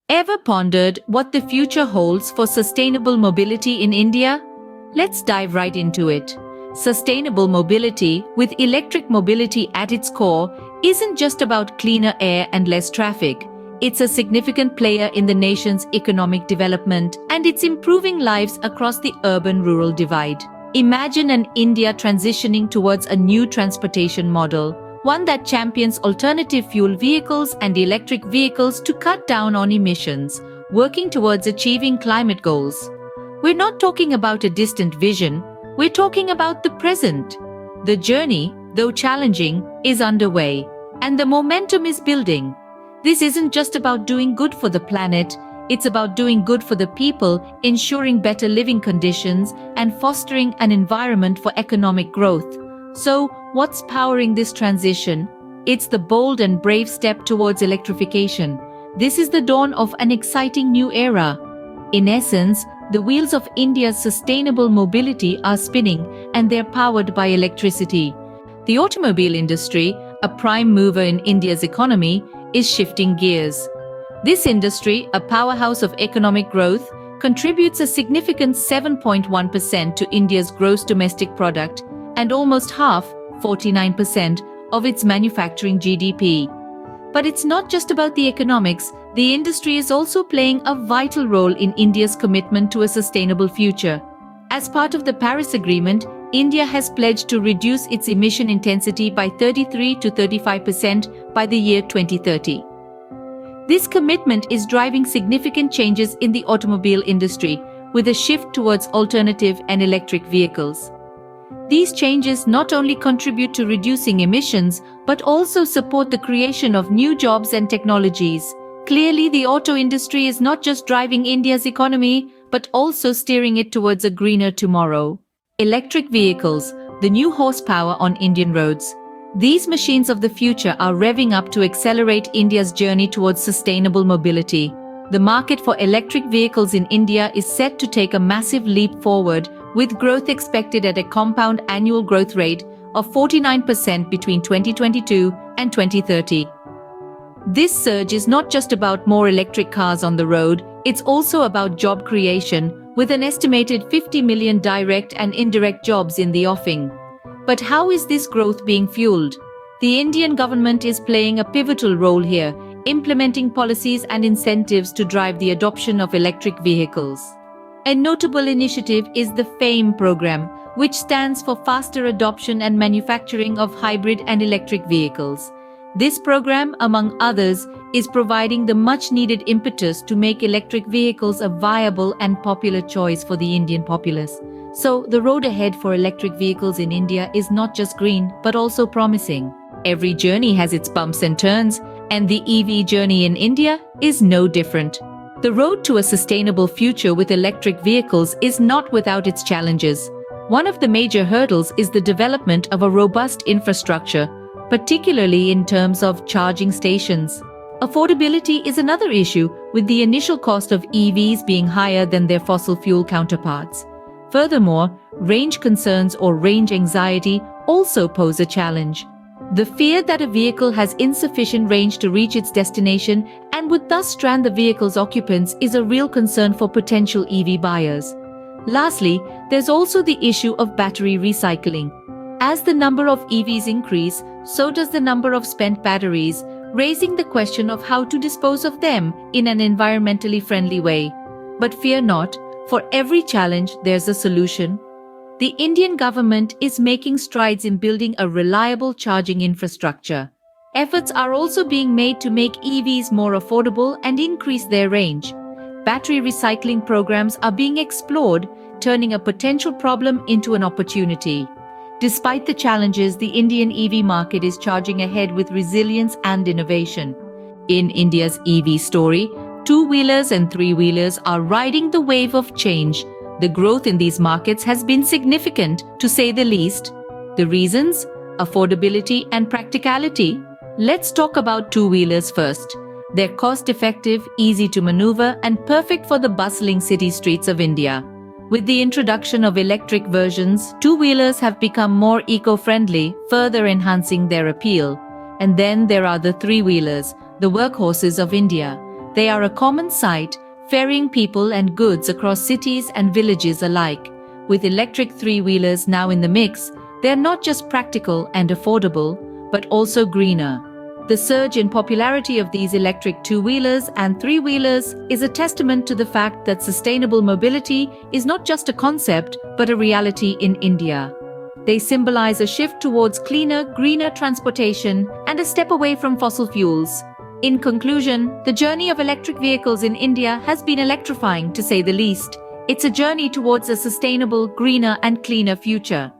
Ever pondered what the future holds for sustainable mobility in India? Let's dive right into it. Sustainable mobility, with electric mobility at its core, isn't just about cleaner air and less traffic. It's a significant player in the nation's economic development, and it's improving lives across the urban-rural divide. Imagine an India transitioning towards a new transportation model, one that champions alternative fuel vehicles and electric vehicles to cut down on emissions, working towards achieving climate goals. We're not talking about a distant vision, we're talking about the present. The journey, though challenging, is underway, and the momentum is building. This isn't just about doing good for the planet, it's about doing good for the people, ensuring better living conditions, and fostering an environment for economic growth. So, what's powering this transition? It's the bold and brave step towards electrification. This is the dawn of an exciting new era. In essence, the wheels of India's sustainable mobility are spinning, and they're powered by electricity. The automobile industry, a prime mover in India's economy, is shifting gears. This industry, a powerhouse of economic growth, contributes a significant 7.1% to India's gross domestic product and almost half, 49%, of its manufacturing GDP. But it's not just about the economics, the industry is also playing a vital role in India's commitment to a sustainable future. As part of the Paris Agreement, India has pledged to reduce its emission intensity by 33 to 35% by the year 2030. This commitment is driving significant changes in the automobile industry, with a shift towards alternative and electric vehicles. These changes not only contribute to reducing emissions, but also support the creation of new jobs and technologies. Clearly, the auto industry is not just driving India's economy, but also steering it towards a greener tomorrow. Electric vehicles, the new horsepower on Indian roads. These machines of the future are revving up to accelerate India's journey towards sustainable mobility. The market for electric vehicles in India is set to take a massive leap forward, with growth expected at a compound annual growth rate of 49% between 2022 and 2030. This surge is not just about more electric cars on the road, it's also about job creation, with an estimated 50 million direct and indirect jobs in the offing. But how is this growth being fueled? The Indian government is playing a pivotal role here, implementing policies and incentives to drive the adoption of electric vehicles. A notable initiative is the FAME program, which stands for Faster Adoption and Manufacturing of Hybrid and Electric Vehicles. This program, among others, is providing the much-needed impetus to make electric vehicles a viable and popular choice for the Indian populace. So, the road ahead for electric vehicles in India is not just green, but also promising. Every journey has its bumps and turns, and the EV journey in India is no different. The road to a sustainable future with electric vehicles is not without its challenges. One of the major hurdles is the development of a robust infrastructure, particularly in terms of charging stations. Affordability is another issue, with the initial cost of EVs being higher than their fossil fuel counterparts. Furthermore, range concerns or range anxiety also pose a challenge. The fear that a vehicle has insufficient range to reach its destination and would thus strand the vehicle's occupants is a real concern for potential EV buyers. Lastly, there's also the issue of battery recycling. As the number of EVs increase, so does the number of spent batteries, raising the question of how to dispose of them in an environmentally friendly way. But fear not, for every challenge there's a solution. The Indian government is making strides in building a reliable charging infrastructure. Efforts are also being made to make EVs more affordable and increase their range. Battery recycling programs are being explored, turning a potential problem into an opportunity. Despite the challenges, the Indian EV market is charging ahead with resilience and innovation. In India's EV story, two-wheelers and three-wheelers are riding the wave of change. The growth in these markets has been significant, to say the least. The reasons? Affordability and practicality. Let's talk about two-wheelers first. They're cost-effective, easy to maneuver, and perfect for the bustling city streets of India. With the introduction of electric versions, two-wheelers have become more eco-friendly, further enhancing their appeal. And then there are the three-wheelers, the workhorses of India. They are a common sight, ferrying people and goods across cities and villages alike. With electric three-wheelers now in the mix, they're not just practical and affordable, but also greener. The surge in popularity of these electric two-wheelers and three-wheelers is a testament to the fact that sustainable mobility is not just a concept, but a reality in India. They symbolize a shift towards cleaner, greener transportation and a step away from fossil fuels. In conclusion, the journey of electric vehicles in India has been electrifying, to say the least. It's a journey towards a sustainable, greener and cleaner future.